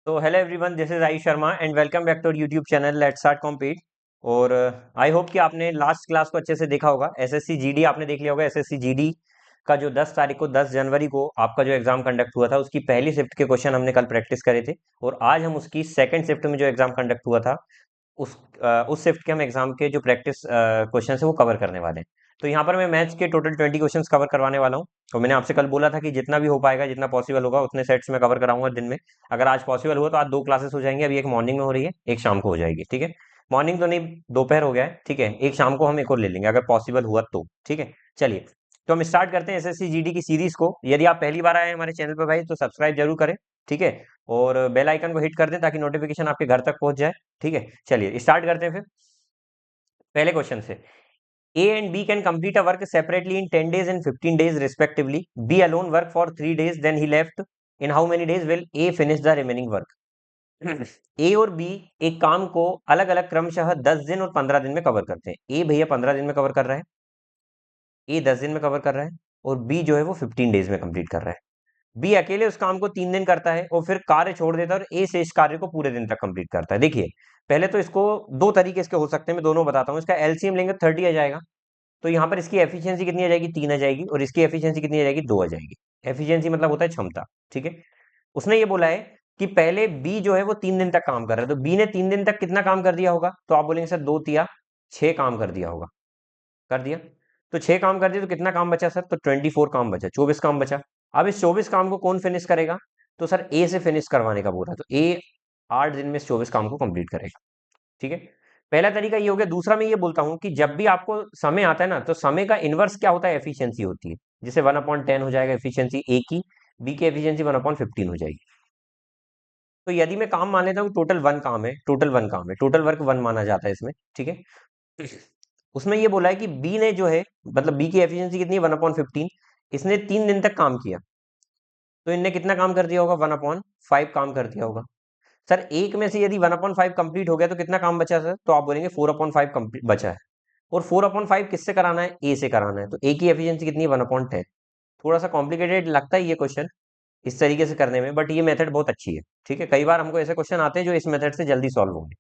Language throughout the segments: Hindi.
तो hello everyone, this is I Sharma and welcome back to YouTube channel let's start compete. और आई होप कि आपने लास्ट क्लास को अच्छे से देखा होगा। एसएससी जीडी आपने देख लिया होगा। एसएससी जीडी का जो 10 तारीख को 10 जनवरी को आपका जो एग्जाम कंडक्ट हुआ था उसकी पहली शिफ्ट के क्वेश्चन हमने कल प्रैक्टिस करे थे। और आज हम उसकी सेकंड शिफ्ट में जो एग्जाम कंडक्ट हुआ था उस शिफ्ट के हम एग्जाम के जो प्रैक्टिस क्वेश्चन है वो कवर करने वाले हैं। तो यहाँ पर मैं मैथ्स के टोटल 20 क्वेश्चंस कवर करवाने वाला हूँ। और मैंने आपसे कल बोला था कि जितना भी हो पाएगा, जितना पॉसिबल होगा, उतने सेट्स में कवर कराऊंगा दिन में। अगर आज पॉसिबल हुआ तो आज 2 क्लासेस हो जाएंगी। अभी एक मॉर्निंग में हो रही है, एक शाम को हो जाएगी। ठीक है, मॉर्निंग तो नहीं, दोपहर हो गया है। ठीक है, एक शाम को हम एक और ले लेंगे अगर पॉसिबल हुआ तो। ठीक है, चलिए तो हम स्टार्ट करते हैं एसएससी जीडी की सीरीज को। यदि आप पहली बार आए हैं हमारे चैनल पर भाई तो सब्सक्राइब जरूर करें। ठीक है, और बेल आइकन को हिट कर दें ताकि नोटिफिकेशन आपके घर तक पहुंच जाए। ठीक है, चलिए स्टार्ट करते हैं फिर पहले क्वेश्चन से। A and B can complete a work separately in 10 days and 15 days respectively. B alone worked for 3 days, then he left. In how many days will A finish the remaining work? A और B एक काम को अलग अलग क्रमशः 10 दिन और 15 दिन में कवर करते हैं। A भैया 15 दिन में कवर कर रहा है, A 10 दिन में कवर कर रहा है, और B जो है वो 15 डेज में कंप्लीट कर रहा है। बी अकेले उस काम को 3 दिन करता है और फिर कार्य छोड़ देता है, और ए शेष कार्य को पूरे दिन तक कंप्लीट करता है। देखिए, पहले तो इसको दो तरीके इसके हो सकते हैं, मैं दोनों बताता हूँ। इसका एलसीएम लेंगे 30 आ जाएगा, तो यहाँ पर इसकी एफिशिएंसी कितनी आ जाएगी, 3 आ जाएगी, और इसकी एफिशिएंसी कितनी आ जाएगी, 2 आ जाएगी। एफिशिएंसी मतलब होता है क्षमता। ठीक है, उसने ये बोला है कि पहले बी जो है वो 3 दिन तक काम कर रहा है, तो बी ने 3 दिन तक कितना काम कर दिया होगा, तो आप बोलेंगे सर 2 तिया 6 काम कर दिया होगा। कर दिया, तो 6 काम कर दिया, तो कितना काम बचा सर, तो 24 काम बचा, 24 काम बचा। अब इस 24 काम को कौन फिनिश करेगा, तो सर ए से फिनिश करवाने का बोल रहा है, तो ए 8 दिन में इस 24 काम को कंप्लीट करेगा। ठीक है, पहला तरीका ये हो गया। दूसरा मैं ये बोलता हूं कि जब भी आपको समय आता है ना, तो समय का इनवर्स क्या होता है, एफिशिएंसी होती है। जैसे 1/10 हो जाएगा एफिशिएंसी ए की, बी की एफिशिएंसी 1/15 हो जाएगी। तो यदि मैं काम मान लेता हूँ टोटल 1 काम है, टोटल 1 काम है, टोटल वर्क 1 माना जाता है इसमें। ठीक है, उसमें ये बोला है कि बी ने जो है, मतलब बी की एफिशिएंसी कितनी है, 1/15। इसने 3 दिन तक काम किया, तो इनने कितना काम कर दिया होगा, 1/5 काम कर दिया होगा। सर एक में से यदि 1/5 कंप्लीट हो गया तो कितना काम बचा सर, तो आप बोलेंगे 4/5 कंप्लीट बचा है। और 4/5 किससे कराना है, ए से कराना है, तो ए की एफिशिएंसी कितनी है, 1/10। थोड़ा सा कॉम्प्लिकेटेड लगता है ये क्वेश्चन इस तरीके से करने में, बट ये मेथड बहुत अच्छी है। ठीक है, कई बार हमको ऐसे क्वेश्चन आते हैं जो इस मेथड से जल्दी सॉल्व होंगे।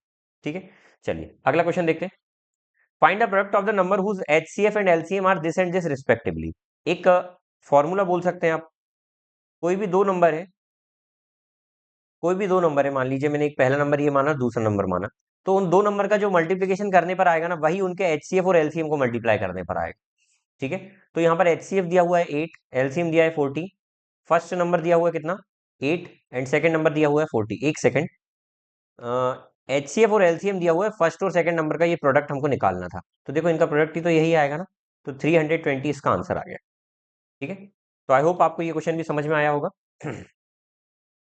ठीक है, चलिए अगला क्वेश्चन देखते हैं। Find the product of the number whose HCF and LCM are this and this respectively. एक फॉर्मूला बोल सकते हैं आप। कोई भी दो नंबर है, कोई भी दो नंबर है, मान लीजिए मैंने एक पहला नंबर ये माना, दूसरा नंबर माना, तो उन दो नंबर का जो मल्टीप्लीकेशन करने पर आएगा ना, वही उनके एचसीएफ और एलसीएम को मल्टीप्लाई करने पर आएगा। ठीक है, तो यहाँ पर एचसीएफ दिया हुआ है 8, एलसीएम दिया है 40। फर्स्ट नंबर दिया हुआ है कितना, 8, एंड सेकंड नंबर दिया हुआ है 40। एक सेकंड, एचसीएफ और एलसीएम दिया हुआ है, फर्स्ट और सेकंड नंबर का ये प्रोडक्ट हमको निकालना था। तो देखो इनका प्रोडक्ट ही तो यही आएगा ना, तो 320 इसका आंसर आ गया। ठीक है, तो आई होप आपको ये क्वेश्चन भी समझ में आया होगा।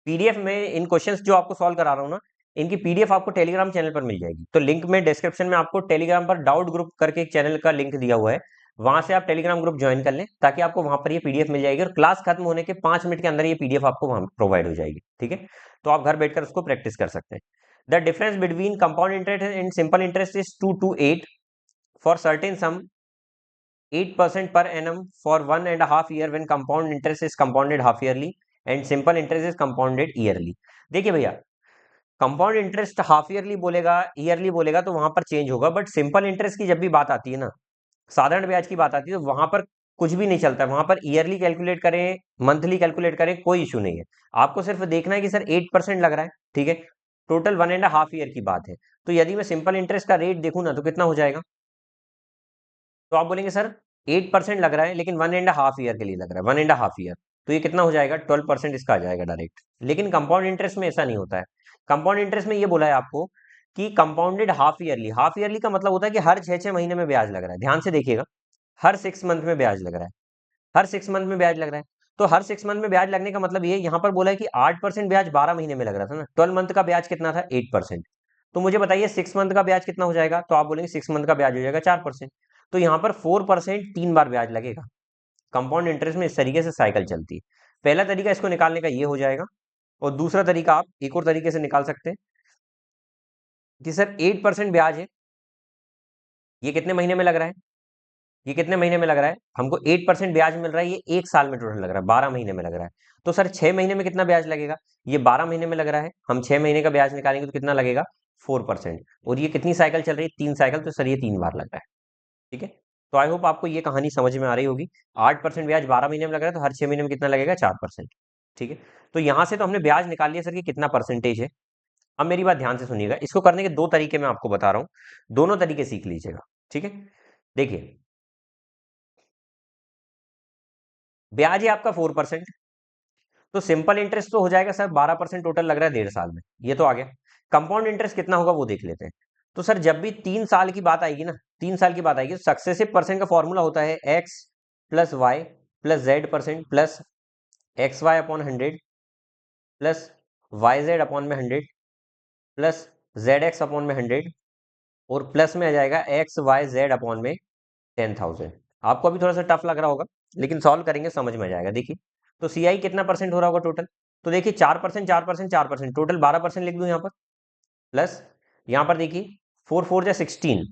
पीडीएफ में इन क्वेश्चंस जो आपको सॉल्व करा रहा हूँ ना, इनकी पीडीएफ आपको टेलीग्राम चैनल पर मिल जाएगी। तो लिंक में डिस्क्रिप्शन में आपको टेलीग्राम पर डाउट ग्रुप करके एक चैनल का लिंक दिया हुआ है, वहां से आप टेलीग्राम ग्रुप ज्वाइन कर लें, ताकि आपको वहां पर ये पीडीएफ मिल जाएगी, और क्लास खत्म होने के 5 मिनट के अंदर ये पीडीएफ आपको वहां प्रोवाइड हो जाएगी। ठीक है, तो आप घर बैठकर उसको प्रैक्टिस कर सकते हैं। The difference between compound interest and simple interest is 2 to 8 for certain some 8% per annum for 1.5 year when compound interest is compounded half yearly and simple interest is compounded yearly। देखिए भैया, कंपाउंड इंटरेस्ट हाफ ईयरली बोलेगा, ईयरली बोलेगा, तो वहां पर चेंज होगा। बट सिंपल इंटरेस्ट की जब भी बात आती है ना, साधारण ब्याज की बात आती है, तो वहां पर कुछ भी नहीं चलता है। वहां पर ईयरली कैलकुलेट करें, मंथली कैलकुलेट करें, कोई इशू नहीं है। आपको सिर्फ देखना है कि सर 8% लग रहा है। ठीक है, टोटल 1.5 ईयर की बात है। तो यदि मैं सिंपल इंटरेस्ट का रेट देखूं ना, तो कितना हो जाएगा, तो आप बोलेंगे सर 8% लग रहा है, लेकिन 1.5 ईयर के लिए लग रहा है, 1.5 ईयर, तो ये कितना हो जाएगा, 12% इसका आ जाएगा डायरेक्ट। लेकिन कंपाउंड इंटरेस्ट में ऐसा नहीं होता है। कंपाउंड इंटरेस्ट में ये बोला है आपको कि compounded half yearly. Half yearly का मतलब होता है कि हर 6-6 महीने में ब्याज लग रहा है। ध्यान से देखिएगा, हर 6 मंथ में ब्याज लग रहा है, हर 6 मंथ में ब्याज लग रहा है। तो हर 6 मंथ में ब्याज लगने का मतलब ये यहाँ पर बोला है कि 8% ब्याज 12 महीने में लग रहा था ना, 12 मंथ का ब्याज कितना था, 8%। तो मुझे बताइए 6 मंथ का ब्याज कितना हो जाएगा, तो आप बोलेंगे 6 मंथ का ब्याज हो जाएगा 4%। तो यहाँ पर 4% 3 बार ब्याज लगेगा। कंपाउंड इंटरेस्ट में इस तरीके से साइकिल चलती है। पहला तरीका इसको निकालने का ये हो जाएगा, और दूसरा तरीका आप एक और तरीके से निकाल सकते हैं कि सर 8% ब्याज है, ये कितने महीने में लग रहा है, ये कितने महीने में लग रहा है? हमको 8% ब्याज मिल रहा है, ये 1 साल में टोटल लग रहा है, 12 महीने में लग रहा है। तो सर 6 महीने में कितना ब्याज लगेगा? ये 12 महीने में लग रहा है, हम 6 महीने का ब्याज निकालेंगे तो कितना लगेगा? 4%। और ये कितनी साइकिल चल रही है? 3 साइकिल, तो सर ये 3 बार लग रहा है। ठीक है, तो आई होप आपको ये कहानी समझ में आ रही होगी। 8% ब्याज 12 महीने में लग रहा है, तो हर 6 महीने में कितना लगेगा? 4%। ठीक है, तो यहां से तो हमने ब्याज निकाल लिया सर कि कितना परसेंटेज है। अब मेरी बात ध्यान से सुनिएगा, इसको करने के दो तरीके मैं आपको बता रहा हूं, दोनों तरीके सीख लीजिएगा। ठीक है, देखिए, ब्याज है आपका 4%, तो सिंपल इंटरेस्ट तो हो जाएगा सर 12% टोटल लग रहा है 1.5 साल में, ये तो आ गया। कंपाउंड इंटरेस्ट कितना होगा वो देख लेते हैं। तो सर जब भी 3 साल की बात आएगी ना, 3 साल की बात आएगी, तो सक्सेसिव परसेंट का फॉर्मूला होता है x plus y plus z percent plus x y upon 100 plus y z upon में 100 प्लस जेड एक्स अपॉन में 100 और प्लस में आ जाएगा एक्स वाई जेड अपॉन में 10,000। आपको अभी थोड़ा सा टफ लग रहा होगा, लेकिन सॉल्व करेंगे समझ में आ जाएगा। देखिए, तो सी आई कितना परसेंट हो रहा होगा टोटल? तो देखिए 4%, 4%, 4%, टोटल 12% लिख दूं यहाँ पर। प्लस यहाँ पर देखिए 4 4 जा 16,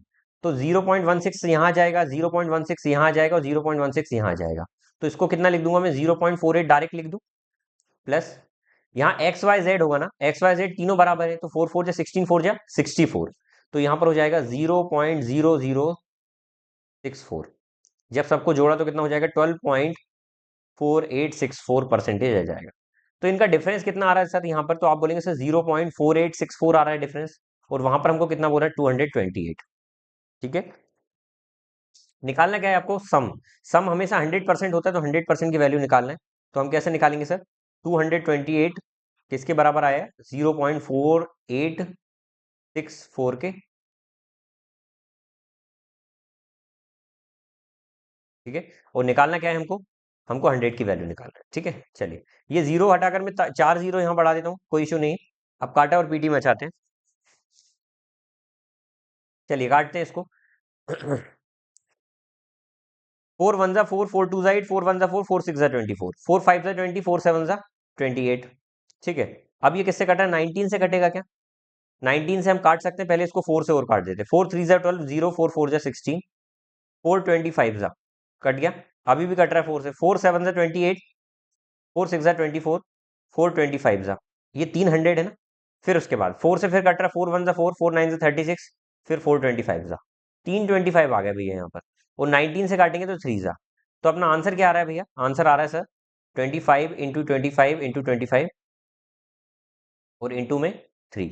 तो 0.16 यहाँ आ जाएगा, 0.16 यहाँ आ जाएगा और 0.16 यहाँ आ जाएगा। तो इसको कितना लिख दूंगा मैं? 0.48 डायरेक्ट लिख दूं। प्लस यहाँ एक्स वाई जेड होगा ना, एक्स वाई जेड तीनों बराबर है, तो 4 4 जा 16, 4 जा 64, तो यहाँ पर हो जाएगा 0.0064। जब सबको जोड़ा तो कितना हो जाएगा? 12.4864% आ जाएगा। तो इनका डिफरेंस कितना आ रहा है सर? यहाँ पर तो आप बोलेंगे सर 0.4864 आ रहा है डिफरेंस, और वहां पर हमको कितना बोल रहा है? 228। ठीक है, निकालना क्या है आपको? सम। सम हमेशा 100% होता है, तो 100% की वैल्यू निकालना है। तो हम कैसे निकालेंगे सर? 228 किसके बराबर आया? 0.4864 के। ठीक है, और निकालना क्या है हमको? हमको 100 की वैल्यू निकालना है। ठीक है, चलिए, ये जीरो हटाकर मैं 4 0 यहाँ बढ़ा देता हूँ, कोई इशू नहीं। अब काटा और पीटी मचाते हैं। चलिए काटते हैं इसको। 4 1 जा 4, 4 2 जा 8, 4 1 जा 4, 4 6 जा 24, 4 5 जा 20, 4 7 जा 28। ठीक है, अब ये किससे कटा? 19 से कटेगा क्या? 19 से हम काट सकते हैं, पहले इसको 4 से और काट देते हैं। 4 3 जा 12, 0, 4 4 जा 16, 4 25 जा कट गया। अभी भी कट रहा है 4 से। 4 7 जा 28, 4 6 जा 24, 4 25 जा, ये 300 है ना। फिर उसके बाद 4 से फिर कट रहा है, 4 1 जा 4, 4 9 जा 36, फिर 4 25 जा, 325 आ गया भैया यहाँ पर। और 19 से काटेंगे तो 3 जा। तो अपना आंसर क्या आ रहा है भैया? आंसर आ रहा है सर 25 × 25 × 25 और इंटू में 3।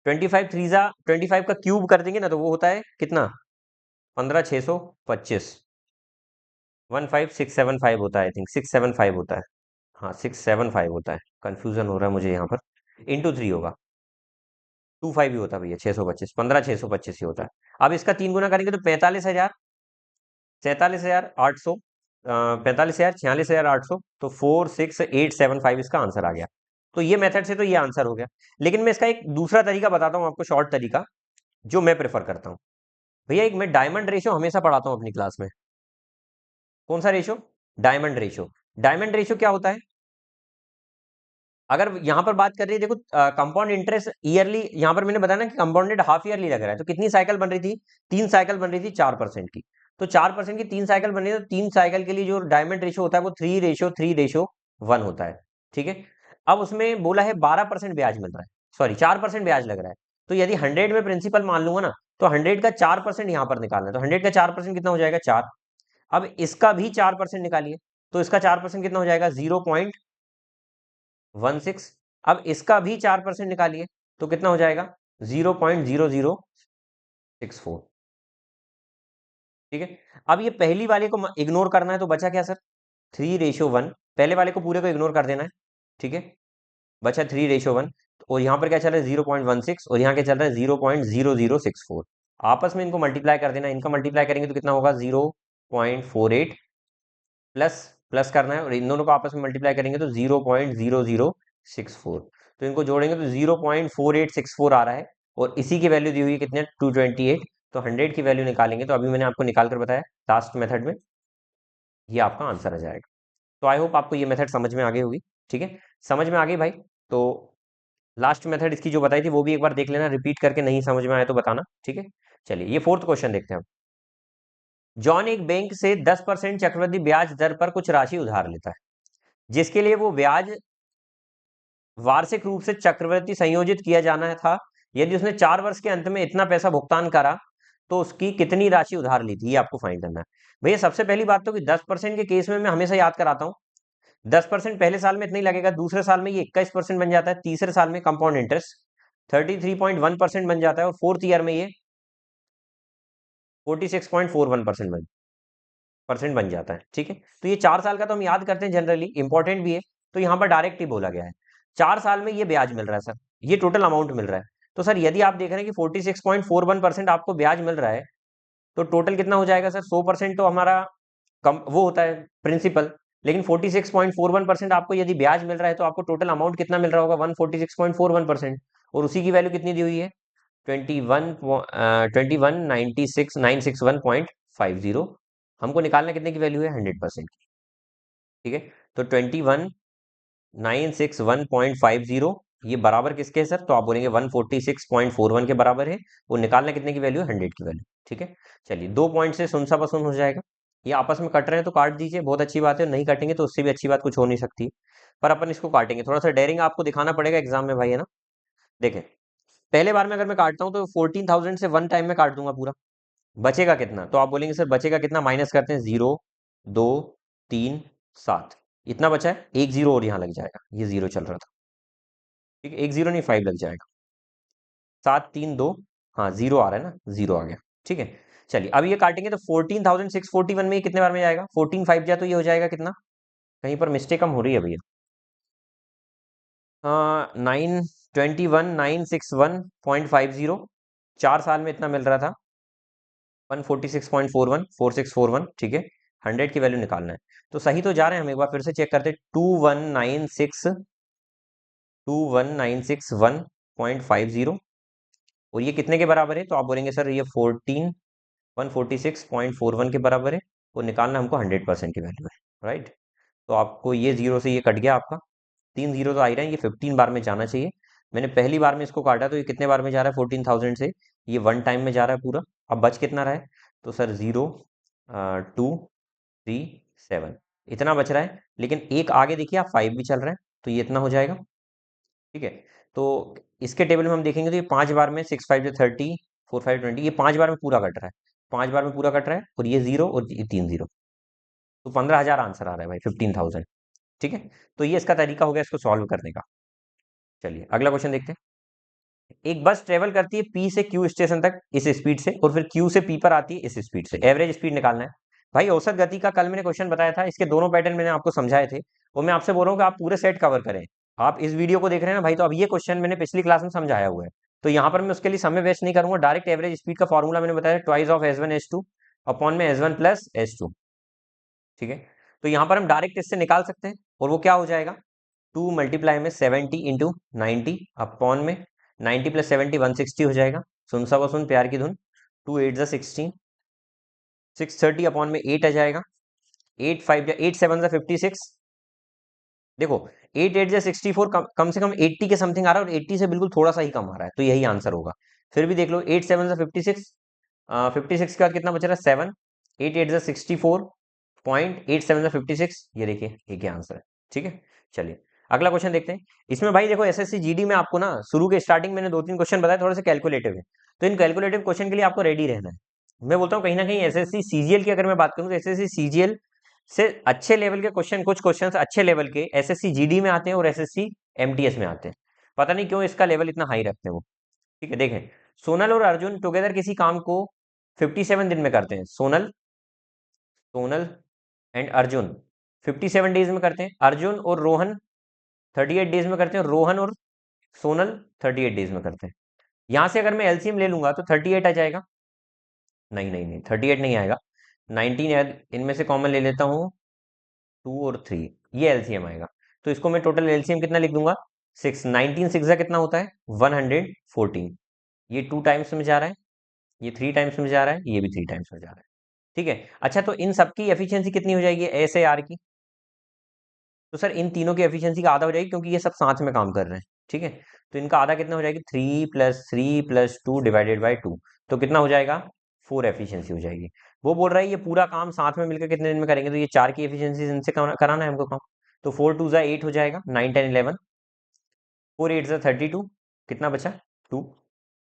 25 का क्यूब कर देंगे ना, तो वो होता है कितना? 15 625, 15675 होता है, आई थिंक 675 होता है। हाँ 675 होता है, कंफ्यूजन हो रहा है मुझे यहाँ पर। इंटू 3 होगा, 25 ही होता है भैया। 625, 15 625 ही होता है। अब इसका 3 गुना करेंगे तो 45,000, 47,800, 45,000, 46,800, तो 46875 इसका आंसर आ गया। तो ये मेथड से तो ये आंसर हो गया। लेकिन मैं इसका एक दूसरा तरीका बताता हूँ आपको, शॉर्ट तरीका, जो मैं प्रेफर करता हूँ। भैया एक मैं डायमंड रेशियो हमेशा पढ़ाता हूँ अपनी क्लास में। कौन सा ratio? Diamond ratio. Diamond ratio क्या होता है? अगर यहां पर बात कर रही है, देखो कंपाउंड इंटरेस्ट ईयरली, यहां पर मैंने बताया ना कि कंपाउंडेड हाफ ईयरली लग रहा है, तो कितनी साइकिल बन रही थी? 3 साइकिल बन रही थी 4% की। तो 4% की 3 साइकिल बन रही है, तो 3 साइकिल के लिए जो डायमंड रेशियो होता है वो 3:3:1 होता है। ठीक है, अब उसमें बोला है 12% ब्याज मिल रहा है, सॉरी 4% ब्याज लग रहा है। तो यदि 100 में प्रिंसिपल मान लूंगा ना, तो 100 का 4% यहां पर निकालना है, तो 100 का 4% कितना हो जाएगा? 4। अब इसका भी 4% निकालिए, तो इसका 4% कितना हो जाएगा? 0.16। अब इसका भी 4% निकालिए, तो कितना हो जाएगा? 0.0064। ठीक है, अब ये पहली वाले को इग्नोर करना है, तो बचा क्या सर? 3:1। पहले वाले को पूरे को इग्नोर कर देना है। ठीक है, बचा 3:1, और यहाँ पर क्या चल रहा है? 0.16, और यहाँ क्या चल रहा है? 0.0064। आपस में इनको मल्टीप्लाई कर देना, इनका मल्टीप्लाई करेंगे तो कितना होगा? 0.48, प्लस प्लस करना है, और इन दोनों को आपस में मल्टीप्लाई करेंगे तो 0.0064। तो इनको जोड़ेंगे तो 0.4864 आ रहा है, और इसी की वैल्यू दी हुई है कितने? 228। तो 100 की वैल्यू निकालेंगे, तो अभी मैंने आपको निकाल कर बताया लास्ट मेथड में, ये आपका आंसर आ जाएगा। तो आई होप आपको ये मेथड समझ में आ गई होगी। ठीक है, समझ में आ गई भाई? तो लास्ट मेथड इसकी जो बताई थी वो भी एक बार देख लेना, रिपीट करके नहीं समझ में आया तो बताना। ठीक है, चलिए ये फोर्थ क्वेश्चन देखते हैं हम। जॉन एक बैंक से 10% चक्रवृद्धि ब्याज दर पर कुछ राशि उधार लेता है, जिसके लिए वो ब्याज वार्षिक रूप से चक्रवृद्धि संयोजित किया जाना था। यदि उसने 4 वर्ष के अंत में इतना पैसा भुगतान करा तो उसकी कितनी राशि उधार ली थी, ये आपको फाइंड करना है। भैया सबसे पहली बात तो कि 10% के केस में मैं हमेशा याद कराता हूँ, 10% पहले साल में इतना ही लगेगा, दूसरे साल में ये 21% बन जाता है, तीसरे साल में कंपाउंड इंटरेस्ट 33.1% बन जाता है, और फोर्थ ईयर में ये 46.41% बन जाता है। ठीक है, तो ये 4 साल का तो हम याद करते हैं, जनरली इंपॉर्टेंट भी है। तो यहाँ पर डायरेक्ट ही बोला गया है 4 साल में ये ब्याज मिल रहा है सर, ये टोटल अमाउंट मिल रहा है। तो सर यदि आप देख रहे हैं कि 46.41% आपको ब्याज मिल रहा है, तो टोटल कितना हो जाएगा सर? 100% तो हमारा कम वो होता है प्रिंसिपल, लेकिन 46.41% आपको यदि ब्याज मिल रहा है तो आपको टोटल अमाउंट कितना मिल रहा होगा? 146.41%। और उसी की वैल्यू कितनी दी हुई है? 21,96961.50। हमको निकालना कितने की वैल्यू है? 100% की। ठीक है, तो 21,961.50 ये बराबर किसके है सर? तो आप बोलेंगे 146.41 के बराबर है। वो निकालना कितने की वैल्यू है? 100 की वैल्यू। ठीक है, चलिए 2 पॉइंट से सुनसा बसुन हो जाएगा। ये आपस में कट रहे हैं तो काट दीजिए, बहुत अच्छी बात है। नहीं काटेंगे तो उससे भी अच्छी बात कुछ हो नहीं सकती, पर अपन इसको काटेंगे। थोड़ा सा डेयरिंग आपको दिखाना पड़ेगा एग्जाम में भाई, है ना। देखें, पहले बार में अगर मैं काटता हूँ तो 14,000 से वन टाइम में काट दूंगा पूरा। बचेगा कितना? तो आप बोलेंगे सर बचेगा कितना? माइनस करते हैं, 0, 2, 3, 7 इतना बचा है। एक जीरो और यहाँ लग जाएगा, ये जीरो चल रहा था। ठीक है, एक जीरो नहीं, 5 लग जाएगा। 7, 3, 2, हाँ जीरो आ रहा है ना, जीरो आ गया। ठीक है, चलिए अब ये काटेंगे तो 14,641 में ये कितने बार में जाएगा? 14 5 जा तो ये हो जाएगा कितना? कहीं पर मिस्टेक कम हो रही है भैया। 921,961.50 4 साल में इतना मिल रहा था, 146.41 4641। ठीक है, 100 की वैल्यू निकालना है। तो सही तो जा रहे हैं हम, एक बार फिर से चेक करते हैं। 2196 और ये कितने के बराबर है? तो आप बोलेंगे सर ये 146.41 के बराबर है। वो निकालना हमको 100% की वैल्यू है, राइट। तो आपको ये जीरो से ये कट गया आपका, 3 जीरो तो आ ही रहे हैं, ये 15 बार में जाना चाहिए। मैंने पहली बार में इसको काटा तो ये कितने बार में जा रहा है? 14,000 से ये वन टाइम में जा रहा है पूरा। अब बच कितना रहा है? तो सर 0, 2, 3, 7 इतना बच रहा है। लेकिन एक आगे देखिए आप, 5 भी चल रहा है, तो ये इतना हो जाएगा। ठीक है, तो इसके टेबल में हम देखेंगे तो ये 5 बार में 6 5 30, 4 5 20, ये 5 बार में पूरा कट रहा है। 5 बार में पूरा कट रहा है, और ये जीरो और ये 3 जीरो, तो 15,000 आंसर आ रहा है भाई, 15,000। ठीक है, तो ये इसका तरीका हो गया इसको सॉल्व करने का। चलिए अगला क्वेश्चन देखते हैं। एक बस ट्रेवल करती है पी से क्यू स्टेशन तक इस स्पीड से, और फिर क्यू से पी पर आती है इस स्पीड से। एवरेज स्पीड निकालना है। भाई औसत गति का कल मैंने क्वेश्चन बताया था, इसके दोनों पैटर्न मैंने आपको समझाए थे। वो मैं आपसे बोल रहा हूँ कि आप पूरे सेट कवर करें। आप इस वीडियो को देख रहे हैं ना भाई, तो अब ये क्वेश्चन मैंने पिछली क्लास में समझाया हुआ है, तो यहाँ पर मैं उसके लिए समय वेस्ट नहीं करूंगा। डायरेक्ट एवरेज स्पीड का फॉर्मूला मैंने बताया, twice of S1 S2 upon में S1 प्लस S2। ठीक है, तो यहाँ पर हम डायरेक्ट इससे निकाल सकते हैं, और वो क्या हो जाएगा? 2 मल्टीप्लाई में 70 इंटू 90 अपॉन में 90 प्लस 70 160 हो जाएगा। सुन सा सुन प्यार की धुन, 2 8 जा 16, 630 अपॉन में 8 आ जाएगा। 8 5 जा 8 7 जा 56। देखो 8 8 जा 64, कम से कम 80 के समथिंग आ रहा है, और 80 से बिल्कुल थोड़ा सा ही कम आ रहा है, तो यही आंसर होगा। फिर भी देख लो, 8 7 जा 56, 56 के बाद कितना बच रहा है? 7, 8 8 जा 64, 0.87 जा 56, ये देखिए एक ही आंसर है। ठीक है, चलिए अगला क्वेश्चन देखते हैं। इसमें भाई देखो एसएससी जीडी में आपको ना शुरू के स्टार्टिंग मैंने 2 3 क्वेश्चन बताए, थोड़े से कैलकुलेटिव है, तो इन कैलकुलेटिव क्वेश्चन के लिए आपको रेडी रहना है। मैं बोलता हूँ कहीं ना कहीं एसएससी सीजीएल की अगर मैं बात करूँ तो एसएससी सीजीएल से अच्छे लेवल के क्वेश्चन, कुछ क्वेश्चन अच्छे लेवल के एसएससी जीडी में आते हैं और एसएससी एमटीएस में आते हैं। पता नहीं क्यों इसका लेवल इतना हाई रखते हैं वो। ठीक है, देखें, सोनल और अर्जुन टुगेदर किसी काम को 57 दिन में करते हैं। सोनल सोनल एंड अर्जुन 57 डेज में करते हैं। अर्जुन और रोहन 38 डेज में करते हैं। रोहन और सोनल 38 डेज में करते हैं। यहां से अगर मैं एलसीएम ले लूंगा तो 38 आ जाएगा। नहीं नहीं नहीं, 38 नहीं आएगा। 19 इनमें से कॉमन ले लेता हूँ, 2 और 3, ये एलसीएम आएगा। तो इसको मैं टोटल एलसीएम कितना लिख दूंगा? 6, 19 6 कितना होता है? 114। ये 2 टाइम्स में जा रहा है, ये 3 टाइम्स में जा रहा है, ये भी 3 टाइम्स में जा रहा है। ठीक है, अच्छा तो इन सबकी एफिशिएंसी कितनी हो जाएगी एस ए आर की? तो सर इन तीनों की एफिशिएंसी का आधा हो जाएगी, क्योंकि ये सब साथ में काम कर रहे हैं। ठीक है, तो इनका आधा कितना हो जाएगी? 3 + 3 + 2 डिवाइडेड बाई 2, तो कितना हो जाएगा? 4 एफिशिएंसी हो जाएगी। वो बोल रहा है ये पूरा काम साथ में मिलकर कितने दिन में करेंगे, तो ये 4 की एफिशिएंसी इनसे कराना है हमको काम। तो 4 2 8 हो जाएगा, 9 10 11, 4 8 32, कितना बचा 2,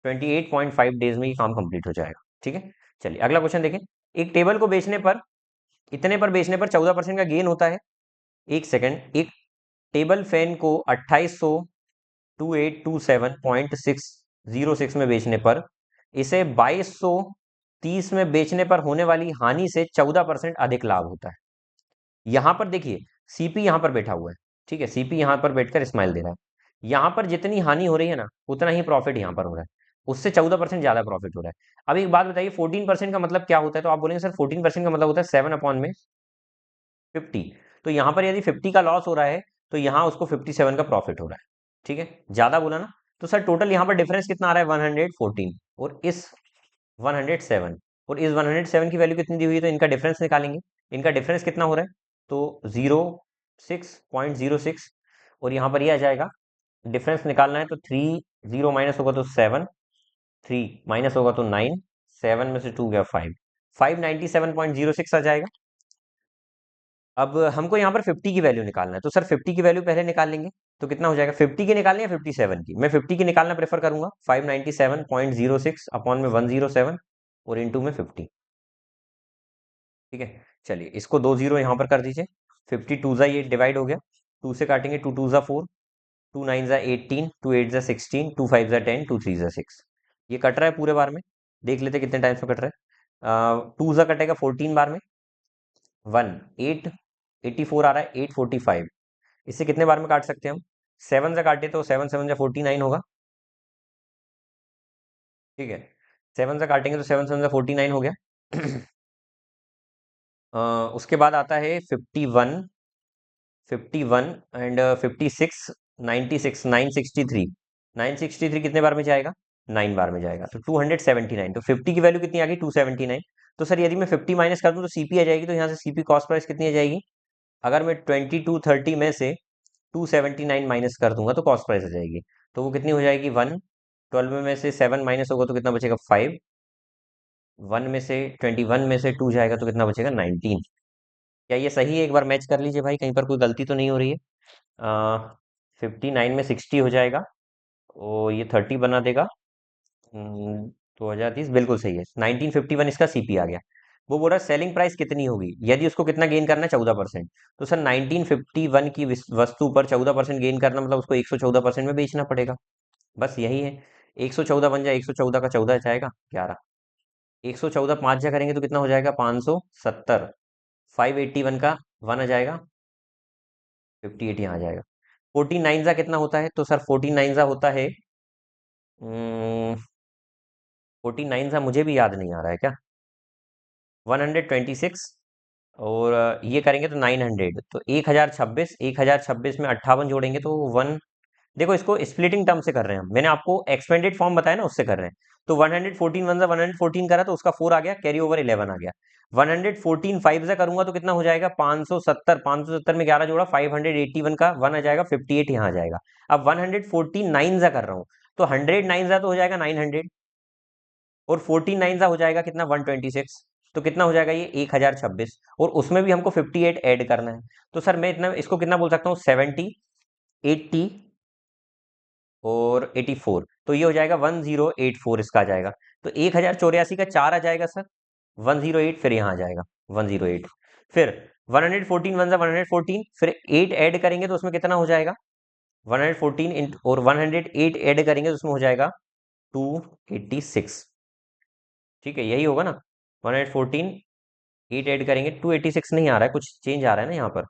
28.5 डेज में ये काम कंप्लीट हो जाएगा। ठीक है, चलिए अगला क्वेश्चन देखें। एक टेबल को बेचने पर, इतने पर बेचने पर 14% का गेन होता है। एक सेकंड, एक टेबल फैन को 2827.606 में बेचने पर इसे 2230 में बेचने पर होने वाली हानि से 14% अधिक लाभ होता है। यहां पर देखिए, सीपी यहां पर बैठा हुआ है, ठीक है, सीपी यहां पर बैठकर स्माइल दे रहा है। यहां पर जितनी हानि हो रही है ना, उतना ही प्रॉफिट यहां पर हो रहा है, उससे 14% ज्यादा प्रॉफिट हो रहा है। अब एक बात बताइए, 14% का मतलब क्या होता है? तो आप बोलेंगे सर 14% का मतलब होता है 7/50। तो यहां पर यदि 50 का लॉस हो रहा है, तो यहां उसको 57 का प्रॉफिट हो रहा है। ठीक है, ज्यादा बोला ना। तो सर टोटल यहां पर डिफरेंस कितना आ रहा है? 114, और इस 107, और इस 107 की वैल्यू कितनी दी हुई है, तो इनका डिफरेंस निकालेंगे। इनका डिफरेंस कितना हो रहा है? तो 06.06, और यहाँ पर ये आ जाएगा, डिफरेंस निकालना है तो 3 0 माइनस होगा तो 7, 3 माइनस होगा तो 9, 7 में से 2 गया 5, 597.06 आ जाएगा। अब हमको यहाँ पर 50 की वैल्यू निकालना है, तो सर 50 की वैल्यू पहले निकाल लेंगे। तो कितना हो जाएगा? 50 की निकालनी है 57 की? मैं 50 की निकालना प्रेफर करूंगा। 597.06 अपॉन में 107 और इंटू में 50। ठीक है, चलिए इसको 2 जीरो यहाँ पर कर दीजिए। 52 जा ये डिवाइड हो गया, 2 से काटेंगे, 2 2 जा 4, 2 9 जा 18, 2 8 जा 16, 2 5 जा 10, 2 3 जा 6। ये कट रहा है पूरे बार में, देख लेते कितने टाइम्स में कट रहा है। 2 जा कटेगा 14 बार में, 1 8 84 आ रहा है, 845। इससे कितने बार में काट सकते हैं हम? 7 से काटे तो 7 7 जा 49 होगा। ठीक है, 7 से काटेंगे तो 7 7 जा 49 हो गया। अ, उसके बाद आता है 51, 51 एंड 56, 96, 963, 963 कितने बार में जाएगा? 9 बार में जाएगा, तो 279। तो 50 की वैल्यू कितनी आ गई? 279। तो सर यदि मैं 50 माइनस कर दूं तो सीपी आ जाएगी, तो यहाँ से सीपी कॉस्ट प्राइस कितनी आ जाएगी? अगर मैं 2230 में से 279 माइनस कर दूंगा तो कॉस्ट प्राइस आ जाएगी, तो वो कितनी हो जाएगी? 1, 12 में से 7 माइनस होगा तो कितना बचेगा? 5, 1 में से 21 में से 2 जाएगा तो कितना बचेगा? 19। क्या ये सही है? एक बार मैच कर लीजिए भाई, कहीं पर कोई गलती तो नहीं हो रही है। 59 में 60 हो जाएगा, और ये 30 बना देगा। 2030 बिल्कुल सही है, 1951 इसका सीपी आ गया। वो बोल रहा है सेलिंग प्राइस कितनी होगी यदि उसको कितना गेन करना है? 14%। तो सर 1951 की वस्तु पर 14% गेन करना मतलब उसको 114% में बेचना पड़ेगा, बस यही है। 114 बन जाए, 114 का 14 जाएगा 11, 114 5 जा करेंगे तो कितना हो जाएगा? 570, 581 का 1 आ जाएगा, 58 यहाँ आ जाएगा। 49 जा कितना होता है? तो सर 49 जा होता है, 49 सा मुझे भी याद नहीं आ रहा है क्या, 126, और ये करेंगे तो 900, तो 1026, 1026 में 58 जोड़ेंगे तो 1। देखो इसको स्प्लिटिंग टर्म से कर रहे हैं हम, मैंने आपको एक्सपेंडेड फॉर्म बताया ना, उससे कर रहे हैं। तो 114 वन सा 114 करा तो उसका 4 आ गया, कैरी ओवर 11 आ गया। 114 5 से करूंगा तो कितना हो जाएगा? 570, 570 में 11 जोड़ा, 581 का 1 आ जाएगा, 58 यहाँ आ जाएगा। अब 114 9 से कर रहा हूँ, तो 109 से तो हो जाएगा 900, और 49 सा हो जाएगा कितना? 126। तो कितना हो जाएगा ये? 1026, और उसमें भी हमको 58 ऐड करना है। तो सर मैं इतना इसको कितना बोल सकता हूँ? 70, 80 और 84, तो ये हो जाएगा 1084 इसका आ जाएगा। तो 1084 का 4 आ जाएगा सर, 108, फिर यहाँ आ जाएगा 108, फिर 114 वन सा 114, फिर 8 ऐड करेंगे तो उसमें कितना हो जाएगा? 114 और 108 ऐड करेंगे तो उसमें हो जाएगा 286। ठीक है, यही होगा ना? 114, 8 ऐड करेंगे, 286 नहीं आ रहा है, कुछ चेंज आ रहा है ना यहाँ पर।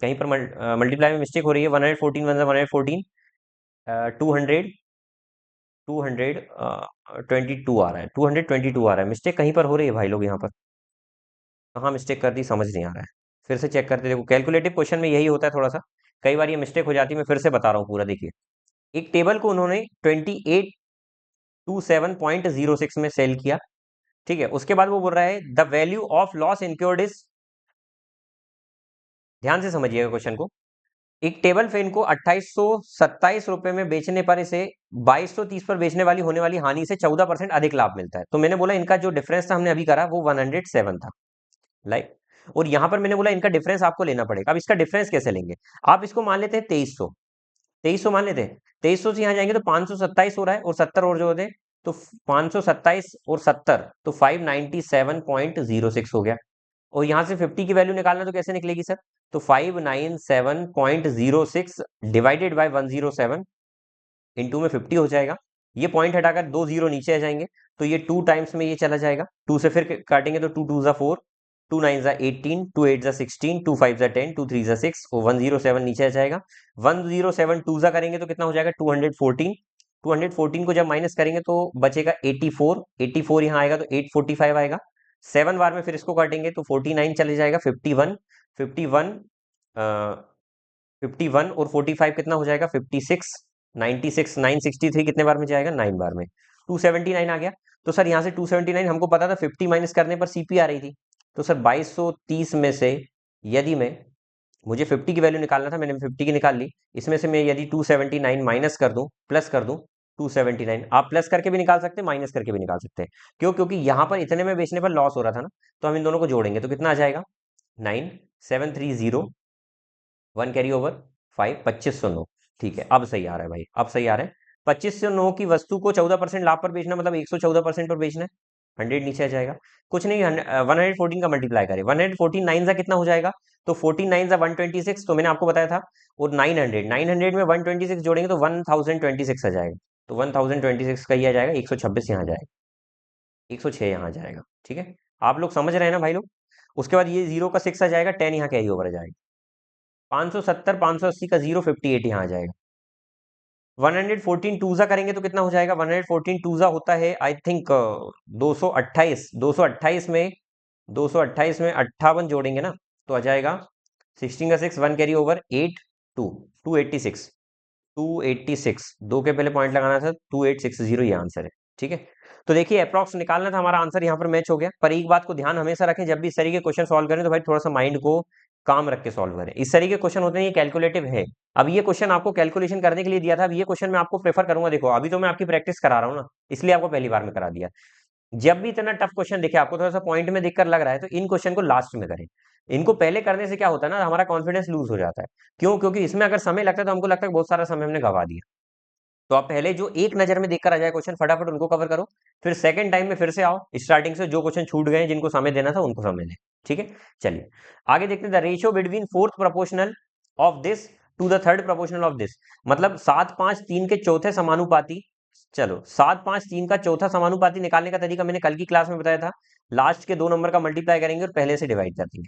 कहीं पर मल्टीप्लाई में मिस्टेक हो रही है। 114 वन 114, 200, 222 आ रहा है, 222 आ रहा है, मिस्टेक कहीं पर हो रही है भाई लोग यहाँ पर। कहाँ मिस्टेक कर दी समझ नहीं आ रहा है, फिर से चेक करते। देखो कैलकुलेटिव क्वेश्चन में यही होता है, थोड़ा सा कई बार ये मिस्टेक हो जाती है। मैं फिर से बता रहा हूँ पूरा, देखिए। एक टेबल को उन्होंने 2827.06 में सेल किया, ठीक है। उसके बाद वो बोल रहा है the value of loss incurred is, ध्यान से समझिएगा क्वेश्चन को। एक टेबल फैन को 2827 रुपए में बेचने पर इसे 2230 पर बेचने वाली होने वाली हानि से 14% अधिक लाभ मिलता है। तो मैंने बोला इनका जो डिफरेंस था हमने अभी करा वो 107 था, लाइक। और यहां पर मैंने बोला इनका डिफरेंस आपको लेना पड़ेगा। अब इसका डिफरेंस कैसे लेंगे? आप इसको मान लेते हैं 2300 मान लेते हैं। 2300 से यहाँ जाएंगे तो 527 हो रहा है, और 70 और जो होते हैं तो 527 और 70 तो 597.06 हो गया। और यहाँ से 50 की वैल्यू निकालना तो कैसे निकलेगी सर? तो 597.06 डिवाइडेड बाय 107 इंटू में 50 हो जाएगा। ये पॉइंट हटाकर 2 जीरो नीचे आ जाएंगे, तो ये 2 टाइम्स में ये चला जाएगा। 2 से फिर काटेंगे तो 2 2 जा 4, 2 9 जा 18, 2 8 जा 16, 2 5 जा 10, 2 3 जा 6 और 107 नीचे आ जाएगा। 107 2 जा करेंगे तो कितना हो जाएगा? 214। 214 को जब माइनस करेंगे तो बचेगा 84। 84 यहाँ आएगा तो 845 आएगा। 7 बार में फिर इसको काटेंगे तो 49 चले जाएगा। 51 51 51 और 45 कितना हो जाएगा? 56 96 963 कितने बार में जाएगा? 9 बार में। 279 आ गया। तो सर यहाँ से 279 हमको पता था 50 माइनस करने पर सीपी आ रही थी। तो सर 2230 में से यदि मैं, मुझे 50 की वैल्यू निकालना था, मैंने 50 की निकाल ली। इसमें से मैं यदि 279 माइनस कर दूं, प्लस कर दूं 279, आप प्लस करके भी निकाल सकते हैं, माइनस करके भी निकाल सकते हैं। क्यों? क्योंकि यहां पर इतने में बेचने पर लॉस हो रहा था ना, तो हम इन दोनों को जोड़ेंगे तो कितना आ जाएगा? 9730 1 कैरी ओवर 5 2509। ठीक है, अब सही आ रहा है भाई, अब सही आ रहा है। 2509 की वस्तु को 14% लाभ पर बेचना मतलब 114% पर बेचना है। 100 नीचे आ जाएगा। कुछ नहीं, 114 का मल्टीप्लाई करें, 114 9 जा कितना हो जाएगा? तो 14 9 जा 126, तो मैंने आपको बताया था। और 900 में 126 जोड़ेंगे तो 1026 आ जाएगा। तो 1026 का ही आ जाएगा, 126 यहाँ जाएगा, 106 यहाँ जाएगा। ठीक है, आप लोग समझ रहे हैं ना भाई लोग? उसके बाद ये जीरो का 6 आ जाएगा, 10 यहाँ कैरी ओवर आ जाएगा। 570 580 का जीरो 58 यहाँ आ जाएगा। 114 टूजा करेंगे तो कितना हो जाएगा? 114 टूजा होता है आई थिंक 228। 228 में 58 जोड़ेंगे ना तो आ जाएगा 16 का 6 1 कैरी ओवर 8 2 286। 286 दो के पहले पॉइंट लगाना था, 2860 ये आंसर है। ठीक है, तो देखिए अप्रॉक्स निकालना था, हमारा आंसर यहाँ पर मैच हो गया। पर एक बात को ध्यान हमेशा रखें, जब भी इस तरीके के क्वेश्चन सॉल्व करें तो भाई थोड़ा सा माइंड को काम रख के सॉल्व करें। इस तरीके के क्वेश्चन होते हैं, ये कैलकुलेटिव है। अब ये क्वेश्चन आपको कैलकुलेशन करने के लिए दिया था, अब ये क्वेश्चन मैं आपको प्रेफर करूंगा। देखो अभी तो मैं आपकी प्रैक्टिस करा रहा हूँ ना, इसलिए आपको पहली बार में करा दिया। जब भी इतना टफ क्वेश्चन दिखे, आपको थोड़ा सा पॉइंट में देखकर लग रहा है, तो इन क्वेश्चन को लास्ट में करें। इनको पहले करने से क्या होता है ना, हमारा कॉन्फिडेंस लूज हो जाता है। क्यों? क्योंकि इसमें अगर समय लगता है तो हमको लगता है बहुत सारा समय हमने गवा दिया। तो आप पहले जो एक नजर में देखकर आ जाए क्वेश्चन, फटाफट उनको कवर करो। फिर सेकंड टाइम में फिर से आओ स्टार्टिंग से, जो क्वेश्चन छूट गए जिनको समय देना था उनको समय दें। ठीक है, चलिए आगे देखते हैं। The ratio between fourth proportional of this to the third proportional of this, मतलब 7:5:3 के चौथे समानुपाती। चलो 7:5:3 का चौथा समानुपाती निकालने का तरीका मैंने कल की क्लास में बताया था। लास्ट के 2 नंबर का मल्टीप्लाई करेंगे और पहले से डिवाइड कर देंगे।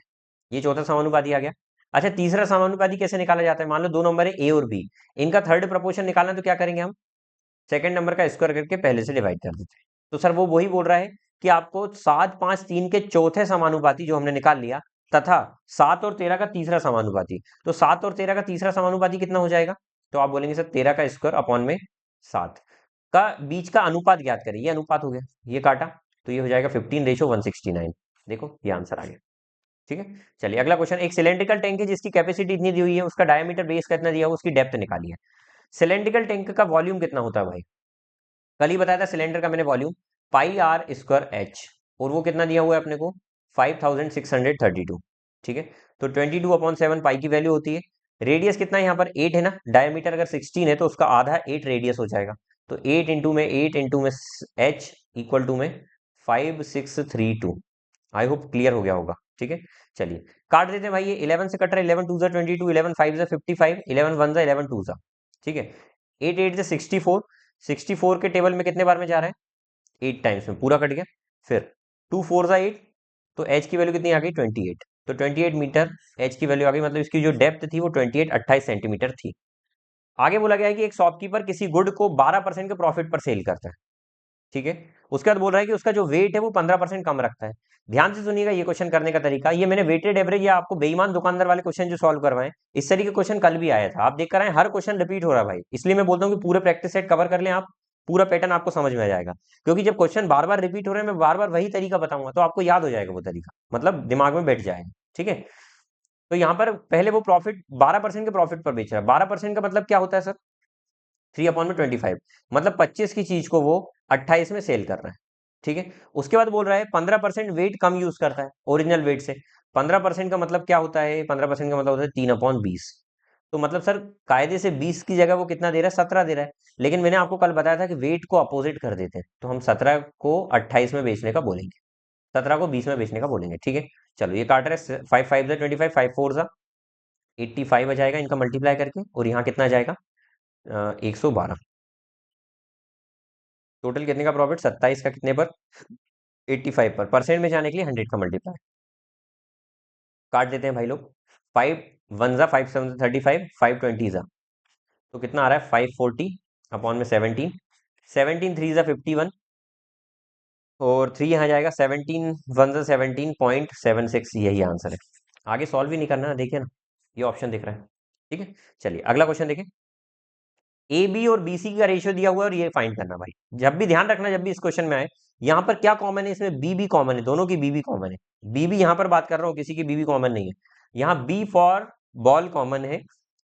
ये चौथा समानुपाती आ गया। अच्छा, तीसरा समानुपाती कैसे निकाला जाता है? मान लो 2 नंबर है ए और बी, इनका थर्ड प्रोपोर्शन निकालना, तो क्या करेंगे हम? सेकंड नंबर का स्क्वायर करके पहले से डिवाइड कर देते हैं। तो सर वो वही बोल रहा है कि आपको 7:5:3 के चौथे समानुपाती जो हमने निकाल लिया, तथा 7 और 13 का तीसरा समानुपाती। तो 7 और 13 का तीसरा समानुपाती कितना हो जाएगा? तो आप बोलेंगे सर 13 का स्क्वायर अपॉन में 7 का बीच का अनुपात ज्ञात करें। ये अनुपात हो गया, ये काटा तो ये हो जाएगा 15:169। देखो ये आंसर आ गया। ठीक है, चलिए अगला क्वेश्चन। एक सिलेंड्रिकल टैंक है जिसकी कैपेसिटी इतनी दी हुई है, उसका डायमीटर बेस का इतना दिया हुआ, उसकी डेप्थ निकाली है। सिलेंड्रिकल टैंक का वॉल्यूम कितना होता है भाई? कल ही बताया था सिलेंडर का मैंने volume, pi r square h, और वो कितना दिया हुआ है अपने को? 5632। ठीक है, तो 22/7 पाई की वैल्यू होती है। रेडियस कितना है यहाँ पर? 8 है ना। डायमीटर अगर 16 है तो उसका आधा 8 रेडियस हो जाएगा। तो 8 इंटू में एच इक्वल टू में 5632। आई होप क्लियर हो गया होगा। ठीक है, चलिए काट देते हैं भाई। ये 11 से कट रहा है, 11 2 22, 11 5 55, 11 1 11 2। ठीक है, 8 8 64, 64 के टेबल में कितने बार में जा रहा है? 8 टाइम्स में, पूरा कट गया। फिर 2 4 8, तो एच की वैल्यू कितनी आ गई? 28। तो 28 मीटर एच की वैल्यू आ गई, मतलब इसकी जो डेप्थ थी वो 28 सेंटीमीटर थी। आगे बोला गया है कि एक शॉपकीपर किसी गुड को 12% के प्रॉफिट पर सेल करता है। ठीक है, उसके बाद बोल रहा है कि उसका जो वेट है वो 15% कम रखता है। ध्यान से सुनिएगा ये क्वेश्चन करने का तरीका। ये मैंने वेटेड एवरेज या आपको बेईमान दुकानदार वाले क्वेश्चन जो सॉल्व करवाए, इस तरीके क्वेश्चन कल भी आया था, आप देख कर आए, हर क्वेश्चन रिपीट हो रहा है भाई। इसलिए मैं बोलता हूँ कि पूरे प्रैक्टिस सेट कवर कर लें आप, पूरा पैटर्न आपको समझ में आ जाएगा। क्योंकि जब क्वेश्चन बार बार रिपीट हो रहे हैं, मैं बार बार वही तरीका बताऊंगा तो आपको याद हो जाएगा वो तरीका, मतलब दिमाग में बैठ जाएगा। ठीक है, तो यहाँ पर पहले वो प्रॉफिट 12% के प्रॉफिट पर बेच रहा है। 12% का मतलब क्या होता है सर? 3/25, मतलब 25 की चीज को वो 28 में सेल कर रहा है। ठीक है, उसके बाद बोल रहा है 15% वेट कम यूज करता है ओरिजिनल वेट से। 15% का मतलब क्या होता है? 15% का मतलब होता है 3/20। तो मतलब सर कायदे से 20 की जगह वो कितना दे रहा है? 17 दे रहा है। लेकिन मैंने आपको कल बताया था कि वेट को अपोजिट कर देते हैं, तो हम 17 को 28 में बेचने का बोलेंगे, 17 को 20 में बेचने का बोलेंगे। ठीक है, चलो ये काट रहे हैं, 5 5 जा 25, 5 4 जा 85 आ जाएगा इनका मल्टीप्लाई करके, और यहाँ कितना जाएगा? 112। टोटल कितने का प्रॉफिट? 27 का कितने पर? 85 पर। परसेंट में जाने के लिए 100 का मल्टीप्लाई काट देते हैं भाई लोग। 5 1 जा 5 7 35, 5 20 जा, तो कितना आ रहा है? 540 अपॉन में 17, 17 3 जा 51, और 3 यहाँ जाएगा, 17 1 जा 17.76, यही आंसर है। आगे सॉल्व भी नहीं करना है, देखिए ना, ये ऑप्शन दिख रहा है। ठीक है, चलिए अगला क्वेश्चन देखिए। ए बी और बी सी का रेशियो दिया हुआ है और ये फाइंड करना भाई। जब भी ध्यान रखना, जब भी इस क्वेश्चन में आए, यहाँ पर क्या कॉमन है? इसमें बी भी कॉमन है, दोनों की बी भी कॉमन है। बी भी यहाँ पर बात कर रहा हूँ, किसी की बी भी कॉमन नहीं है। यहाँ बी फॉर बॉल कॉमन है,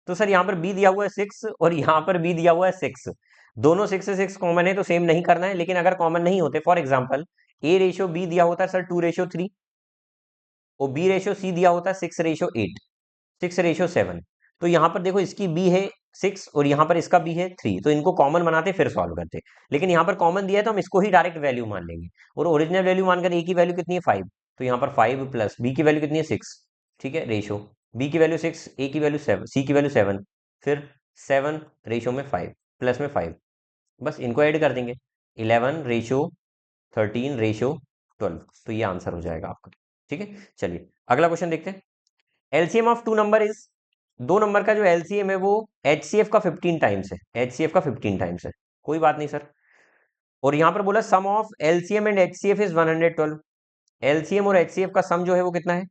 तो सर यहाँ पर बी दिया हुआ है 6 और यहाँ पर बी दिया हुआ है 6। दोनों 6 से 6 कॉमन है, तो सेम नहीं करना है। लेकिन अगर कॉमन नहीं होते, for example A ratio B दिया होता है सर 2:3, और बी रेशियो सी दिया होता है 6:8, 6:7, तो यहाँ पर देखो इसकी बी है 6 और यहाँ पर इसका बी है 3, तो इनको कॉमन बनाते फिर सॉल्व करते। लेकिन यहाँ पर कॉमन दिया है तो हम इसको ही डायरेक्ट वैल्यू मान लेंगे, और ओरिजिनल वैल्यू मानकर ए की वैल्यू कितनी है? 5, तो यहाँ पर 5 प्लस बी की वैल्यू कितनी है? 6। ठीक है, रेशो बी की वैल्यू 6, ए की वैल्यू 7, सी की वैल्यू 7, फिर 7 रेशो में 5 प्लस में 5, बस इनको ऐड कर देंगे। 11:13:12, तो ये आंसर हो जाएगा आपका। ठीक है, चलिए अगला क्वेश्चन देखते हैं। LCM of two number is, दो नंबर का जो एलसीएम है वो एचसीएफ का 15 टाइम्स है, एचसीएफ का 15 टाइम्स है। कोई बात नहीं सर। और यहां पर बोला sum of LCM and HCF is 112। LCM और एचसीएफ का सम जो है वो कितना है?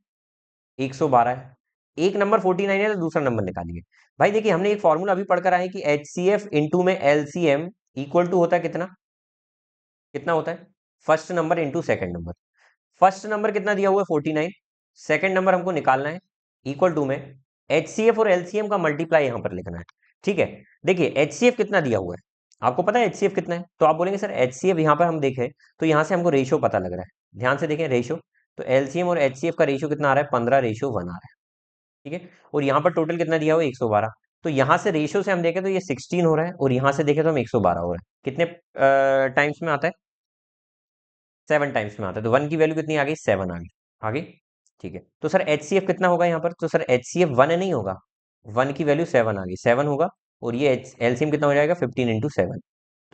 112 है। एक नंबर 49 है, तो दूसरा नंबर निकालिए। भाई देखिए, हमने एक फॉर्मूला अभी पढ़कर आए कि एचसीएफ इंटू में एलसीएम इक्वल टू होता है कितना? कितना होता है? First number into second number. First number कितना दिया हुआ है? 49। सेकंड नंबर हमको निकालना है, इक्वल टू में एचसीएफ और एलसीएम का मल्टीप्लाई यहां पर लिखना है। ठीक है, देखिए एचसीएफ कितना दिया हुआ है, आपको पता है एचसीएफ कितना है? तो आप बोलेंगे सर एचसीएफ यहां पर हम देखें तो यहां से हमको रेशियो पता लग रहा है। ध्यान से देखें रेशियो, तो एलसीएम और एचसीएफ का रेशियो कितना आ रहा है? 15:1 आ रहा है। ठीक है, और यहाँ पर टोटल कितना दिया हुआ है? 112। तो यहाँ से रेशियो से हम देखें तो ये 16 हो रहा है, और यहाँ से देखें तो हम 112 हो रहा है। कितने टाइम्स में आता है? 7 टाइम्स में आता है। तो 1 की वैल्यू कितनी आ गई? 7 आ गई। आ गई, ठीक है। तो सर एच सी एफ कितना होगा यहाँ पर? तो सर एच सी एफ 1 नहीं होगा, 1 की वैल्यू 7 आ गई, 7 होगा। और ये एलसीएम कितना हो जाएगा? 15 × 7।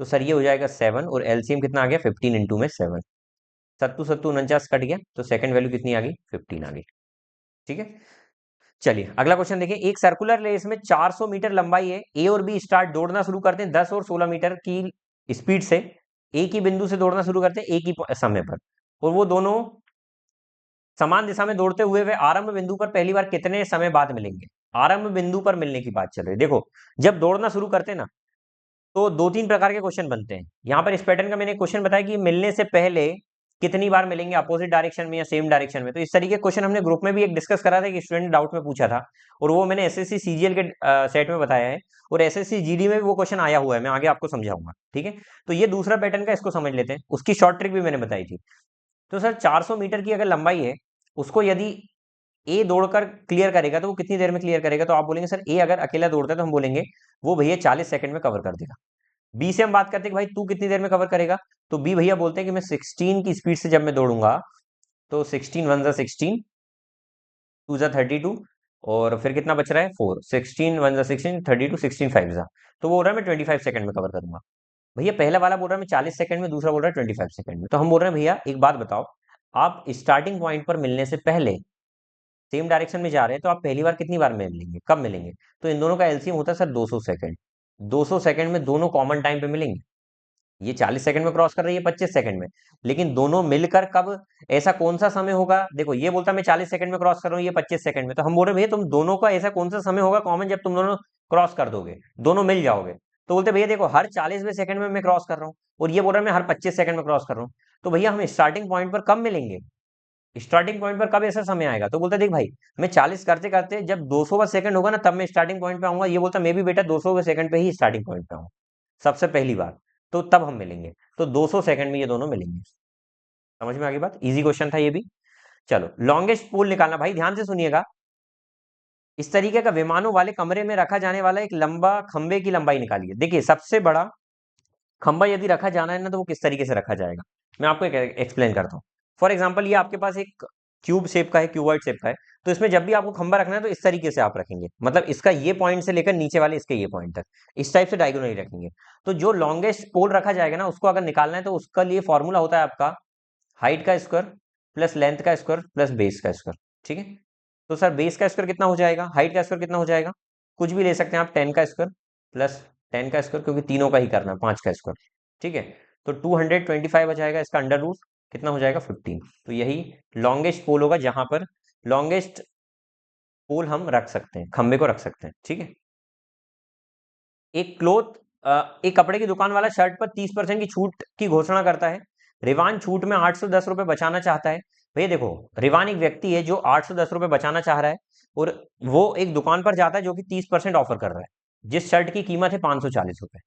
तो सर ये हो जाएगा 7, और एलसीएम कितना आ गया? 15 × 7। सत्तू सत्तू 49 कट गया, तो सेकंड वैल्यू कितनी आ गई? 15 आ गई। ठीक है, चलिए अगला क्वेश्चन देखिए। एक सर्कुलर रेस में 400 मीटर लंबाई है, ए और बी स्टार्ट दौड़ना शुरू करते हैं 10 और 16 मीटर की स्पीड से। एक ही बिंदु से दौड़ना शुरू करते हैं एक ही समय पर, और वो दोनों समान दिशा में दौड़ते हुए वे आरंभ बिंदु पर पहली बार कितने समय बाद मिलेंगे? आरंभ बिंदु पर मिलने की बात चल रही है। देखो, जब दौड़ना शुरू करते हैं ना, तो दो तीन प्रकार के क्वेश्चन बनते हैं। यहाँ पर इस पैटर्न का मैंने क्वेश्चन बताया कि मिलने से पहले कितनी बार मिलेंगे, अपोजिट डायरेक्शन में या सेम डायरेक्शन में। तो इस तरीके के क्वेश्चन हमने ग्रुप में भी एक डिस्कस करा था कि स्टूडेंट डाउट में पूछा था, और वो मैंने एसएससी सीजीएल के सेट में बताया है, और एसएससी जीडी में भी वो क्वेश्चन आया हुआ है, मैं आगे आपको समझाऊंगा। ठीक है, तो ये दूसरा पैटर्न का, इसको समझ लेते हैं। उसकी शॉर्ट ट्रिक भी मैंने बताई थी। तो सर 400 मीटर की अगर लंबाई है, उसको यदि ए दौड़कर क्लियर करेगा तो वो कितनी देर में क्लियर करेगा? तो आप बोलेंगे सर ए अगर अकेला दौड़ता है तो हम बोलेंगे वो भैया 40 सेकंड में कवर कर देगा। बी से हम बात करते हैं कि भाई तू कितनी देर में कवर करेगा, तो बी भैया बोलते हैं कि मैं 16 की स्पीड से जब मैं दौड़ूंगा, तो 16 1 जा 16, 2 जा 32, और फिर कितना बच रहा है? 4, 16 1 जा 16, 32, 16 5 जा, तो वो बोल रहा है मैं 25 सेकंड में कवर करूंगा। भैया पहला वाला बोल रहा है मैं 40 सेकंड में, दूसरा बोल रहा है 25 सेकंड में। तो हम बोल रहे हैं भैया एक बात बताओ, आप स्टार्टिंग पॉइंट पर मिलने से पहले सेम डायरेक्शन में जा रहे हैं, तो आप पहली बार कितनी बार में मिलेंगे, कब मिलेंगे? तो इन दोनों का एलसीएम होता है सर 200 सेकंड। 200 सेकंड में दोनों कॉमन टाइम पे मिलेंगे। ये 40 सेकंड में क्रॉस कर रही है, 25 सेकंड में, लेकिन दोनों मिलकर कब? ऐसा कौन सा समय होगा? देखो ये बोलता है मैं 40 सेकंड में क्रॉस कर रहा हूँ, ये 25 सेकंड में, तो हम बोल रहे हैं भैया तुम दोनों का ऐसा कौन सा समय होगा कॉमन जब तुम दोनों क्रॉस कर दोगे, दोनों मिल जाओगे? तो बोलते भैया देखो हर 40वें सेकंड में मैं क्रॉस कर रहा हूँ, और ये बोल रहा है मैं हर 25 सेकंड में क्रॉस कर रहा हूँ। तो भैया हम स्टार्टिंग पॉइंट पर कब मिलेंगे? स्टार्टिंग पॉइंट पर कब ऐसा समय आएगा? तो बोलता देख भाई मैं 40 करते करते जब 200वां सेकंड होगा ना, तब मैं स्टार्टिंग पॉइंट पे आऊंगा। ये बोलता मैं भी बेटा 200वें सेकंड पे ही स्टार्टिंग पॉइंट पे आऊंगा। सबसे पहली बार, तो तब हम मिलेंगे। तो 200 सेकंड में ये दोनों मिलेंगे। समझ में आ गई बात? इजी क्वेश्चन था ये भी। चलो, लॉन्गेस्ट पोल निकालना, भाई ध्यान से सुनिएगा। इस तरीके का विमानों वाले कमरे में रखा जाने वाला एक लंबा खंबे की लंबाई निकालिए। देखिए, सबसे बड़ा खंबा यदि रखा जाना है ना, तो वो किस तरीके से रखा जाएगा, मैं आपको एक एक्सप्लेन करता हूँ। फॉर एग्जाम्पल, ये आपके पास एक क्यूब शेप का है, क्यूबॉइड शेप का है, तो इसमें जब भी आपको खंबा रखना है तो इस तरीके से आप रखेंगे, मतलब इसका ये पॉइंट से लेकर नीचे वाले इसके ये पॉइंट तक, इस टाइप से डायगोनली रखेंगे। तो जो लॉन्गेस्ट पोल रखा जाएगा ना, उसको अगर निकालना है तो उसका लिए फॉर्मूला होता है आपका हाइट का स्क्वायर प्लस लेंथ का स्क्वायर प्लस बेस का स्क्वायर। ठीक है, तो सर बेस का स्क्वायर कितना हो जाएगा, हाइट का स्क्वायर कितना हो जाएगा, कुछ भी ले सकते हैं आप, 10 का स्क्वायर प्लस 10 का स्क्वायर, क्योंकि तीनों का ही करना है, 5 का स्क्वायर। ठीक है, तो 225 आ जाएगा, इसका अंडर रूट कितना हो जाएगा, 15। तो यही लॉन्गेस्ट पोल होगा जहां पर लॉन्गेस्ट पोल हम रख सकते हैं, खंबे को रख सकते हैं। ठीक है, एक क्लोथ एक कपड़े की दुकान वाला शर्ट पर 30% की छूट की घोषणा करता है। रिवान छूट में 810 रुपए बचाना चाहता है। भैया देखो, रिवान एक व्यक्ति है जो 810 रुपए बचाना चाह रहा है, और वो एक दुकान पर जाता है जो कि 30% ऑफर कर रहा है, जिस शर्ट की कीमत है 540 रुपए।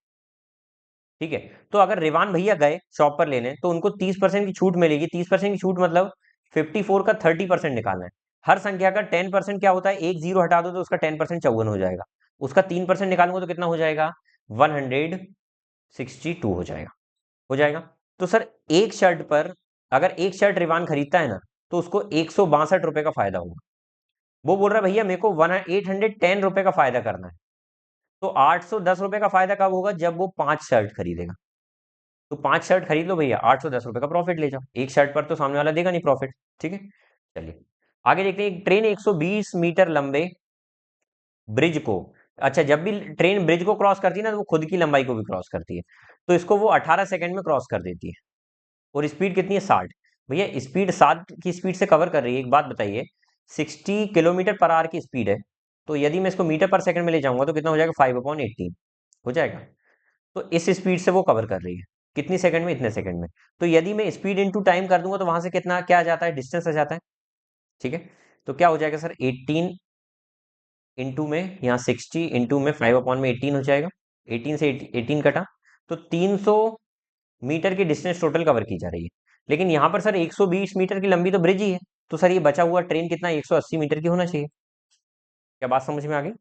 ठीक है, तो अगर रिवान भैया गए शॉप पर लेने, तो उनको 30% की छूट मिलेगी। 30% की छूट मतलब 54 का 30% निकालना है। हर संख्या का 10% क्या होता है, एक जीरो हटा दो तो उसका 10% 54 हो जाएगा। उसका 3% निकालूंगा तो कितना हो जाएगा, 162 हो जाएगा। हो जाएगा। तो सर, एक शर्ट पर अगर एक शर्ट रिवान खरीदता है ना, तो उसको 162 रुपए का फायदा होगा। वो बोल रहा है भैया मेरे को 810 रुपए का फायदा करना है। तो 810 रुपए का फायदा कब होगा, जब वो 5 शर्ट खरीदेगा। तो 5 शर्ट खरीद लो भैया, 810 रुपए का प्रॉफिट ले जाओ। एक शर्ट पर तो सामने वाला देगा नहीं प्रॉफिट। ठीक है, चलिए आगे देखते हैं। एक ट्रेन 120 मीटर लंबे ब्रिज को, अच्छा, जब भी ट्रेन ब्रिज को क्रॉस करती है ना, तो वो खुद की लंबाई को भी क्रॉस करती है, तो इसको वो 18 सेकंड में क्रॉस कर देती है। और स्पीड कितनी है, 60। भैया स्पीड 60 की स्पीड से कवर कर रही है। एक बात बताइए, 60 किलोमीटर पर आवर की स्पीड है, तो यदि मैं इसको मीटर पर सेकंड में ले जाऊंगा तो कितना हो जाएगा, 5/18 हो जाएगा। तो इस स्पीड से वो कवर कर रही है, कितनी सेकंड में, इतने सेकंड में। तो यदि मैं स्पीड इंटू टाइम कर दूंगा तो वहां से कितना क्या आ जाता है, डिस्टेंस आ जाता है। ठीक है, तो क्या हो जाएगा सर, 18 इंटू में यहाँ 60 इंटू में 5/18 हो जाएगा। 18 से 18 कटा, तो 300 मीटर की डिस्टेंस टोटल कवर की जा रही है। लेकिन यहाँ पर सर 120 मीटर की लंबी तो ब्रिज ही है, तो सर ये बचा हुआ ट्रेन कितना, 180 मीटर की होना चाहिए। क्या बात समझ में आ गई?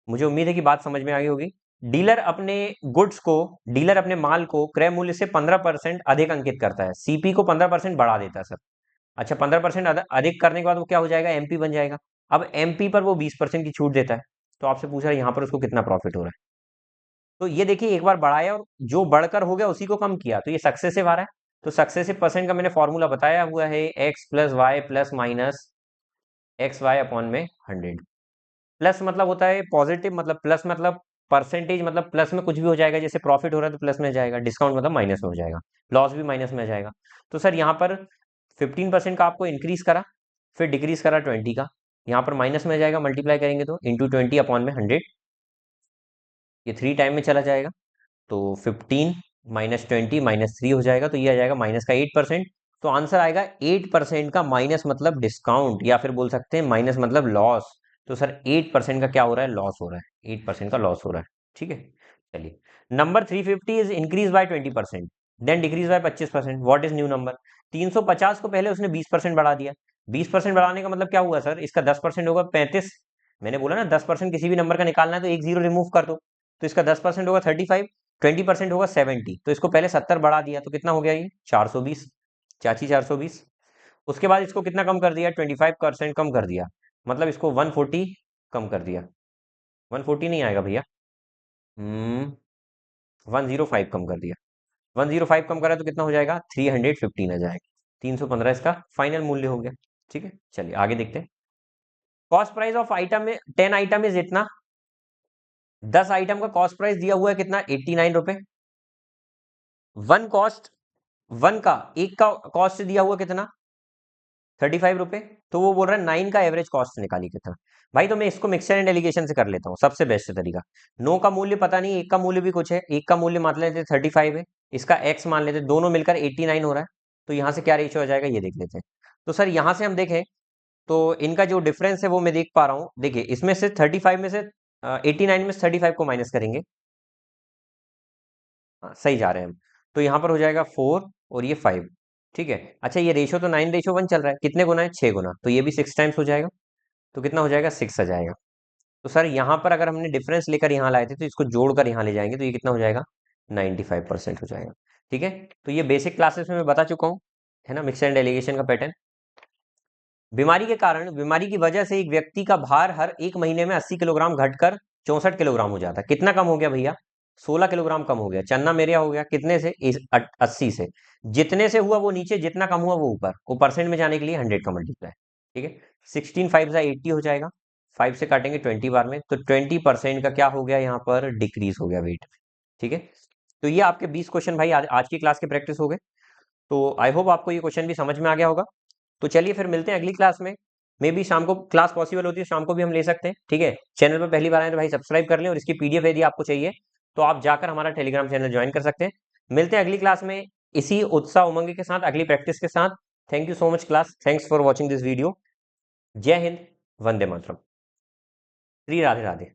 मुझे उम्मीद है कि बात समझ में आ गई होगी। डीलर अपने गुड्स को डीलर अपने माल को क्रय मूल्य से 15% अधिक अंकित करता है, सीपी को 15% बढ़ा देता है सर। अच्छा, 15% अधिक करने के बाद वो क्या हो जाएगा, एमपी बन जाएगा। अब एमपी पर वो 20% की छूट देता है, तो आपसे पूछ रहा है यहाँ पर उसको कितना प्रॉफिट हो रहा है। तो ये देखिए, एक बार बढ़ाया और जो बढ़कर हो गया उसी को कम किया, तो ये सक्सेसिव आ रहा है। तो सक्सेसिव परसेंट का मैंने फॉर्मूला बताया हुआ है, x plus y plus minus x y upon में 100। प्लस मतलब होता है पॉजिटिव, मतलब प्लस मतलब परसेंटेज, मतलब प्लस में कुछ भी हो जाएगा, जैसे प्रॉफिट हो रहा है तो प्लस में जाएगा, डिस्काउंट मतलब माइनस में हो जाएगा, लॉस भी माइनस में आ जाएगा। तो सर यहाँ पर 15% का आपको इंक्रीज करा, फिर डिक्रीज करा 20 का, यहाँ पर माइनस में आ जाएगा, मल्टीप्लाई करेंगे तो इंटू 20 अपॉन में 100, ये 3 टाइम में चला जाएगा। तो 15 माइनस 20 माइनस 3 हो जाएगा, तो ये आ जाएगा माइनस का 8%। तो आंसर आएगा 8% का माइनस मतलब डिस्काउंट, या फिर बोल सकते हैं माइनस मतलब लॉस। तो सर 8% का क्या हो रहा है, लॉस हो रहा है, 8% का लॉस हो रहा है। ठीक है, चलिए। Number 350 is increase by 20%, then decrease by 25%, what is new number. 350 को पहले उसने 20% बढ़ा दिया। 20% बढ़ाने का मतलब क्या हुआ सर, इसका 10% होगा 35। मैंने बोला ना 10% किसी भी नंबर का निकालना है तो एक जीरो रिमूव कर दो, तो इसका 10% होगा 35, 20% होगा 70, तो इसको पहले 70 बढ़ा दिया, तो कितना हो गया ये 420, चाची 420। उसके बाद इसको कितना कम कर दिया, 25% कम कर दिया, मतलब इसको 140 कम कर दिया। 140 नहीं आएगा भैया, 105 कम कर दिया। 105 कम करा तो कितना हो जाएगा, 315 आ जाएगा। 315 इसका फाइनल मूल्य हो गया। ठीक है, चलिए आगे देखते हैं। कॉस्ट प्राइस ऑफ आइटम में 10 आइटम इज इतना, 10 आइटम का कॉस्ट प्राइस दिया हुआ है कितना, 89 रुपए। वन कॉस्ट, वन का एक का कॉस्ट दिया हुआ कितना, 35 रुपए। तो वो बोल रहा है 9 का एवरेज कॉस्ट निकाली कितना। भाई तो मैं इसको मिक्सचर एंड एलिगेशन से कर लेता हूँ, सबसे बेस्ट तरीका। 9 का मूल्य पता नहीं, एक का मूल्य भी कुछ है, एक का मूल्य मान लेते 35 है, इसका एक्स मान लेते, दोनों मिलकर 89 हो रहा है। तो यहाँ से क्या रेशियो आ जाएगा ये देख लेते हैं। तो सर यहाँ से हम देखें तो इनका जो डिफरेंस है वो मैं देख पा रहा हूँ। देखिए इसमें से 35 में से 89 में से 35 को माइनस करेंगे, हाँ सही जा रहे हैं हम। तो यहाँ पर हो जाएगा 4 और ये 5। ठीक है। अच्छा ये रेशो तो 9:1 चल रहा है, कितने गुना है? 6 गुना, तो ये भी 6 टाइम्स हो जाएगा। तो कितना हो जाएगा? 6 आ जाएगा। तो सर यहाँ पर अगर हमने डिफरेंस लेकर यहाँ लाए थे तो इसको जोड़कर यहाँ ले जाएंगे तो ये कितना हो जाएगा? 95% हो जाएगा। ठीक है। तो ये बेसिक क्लासेस में मैं बता चुका हूँ, है ना, मिक्सर एंड डेलीगेशन का पैटर्न। बीमारी के कारण, बीमारी की वजह से एक व्यक्ति का भार हर 1 महीने में 80 किलोग्राम घटकर 64 किलोग्राम हो जाता है। कितना कम हो गया भैया? 16 किलोग्राम कम हो गया। चन्ना मेरेया हो गया कितने से? 80 से। जितने से हुआ वो नीचे, जितना कम हुआ वो ऊपर। वो परसेंट में जाने के लिए 100 का मल्टीप्लाई। ठीक है। 16 5 80 हो जाएगा। 5 से काटेंगे 20 बार में, तो 20% का क्या हो गया यहाँ पर? डिक्रीज हो गया वेट। ठीक है। तो ये आपके 20 क्वेश्चन भाई आज की क्लास के प्रैक्टिस हो गए। तो आई होप आपको ये क्वेश्चन भी समझ में आ गया होगा। तो चलिए फिर मिलते हैं अगली क्लास में। मे बी शाम को क्लास पॉसिबल होती है, शाम को भी हम ले सकते हैं। ठीक है। चैनल पर पहली बार आए तो भाई सब्सक्राइब कर लें, और इसकी पीडीएफ यदि आपको चाहिए तो आप जाकर हमारा टेलीग्राम चैनल ज्वाइन कर सकते हैं। मिलते हैं अगली क्लास में इसी उत्साह उमंग के साथ, अगली प्रैक्टिस के साथ। Thank you so much class, thanks for watching this video. जय हिंद, वंदे मातरम, श्री राधे राधे।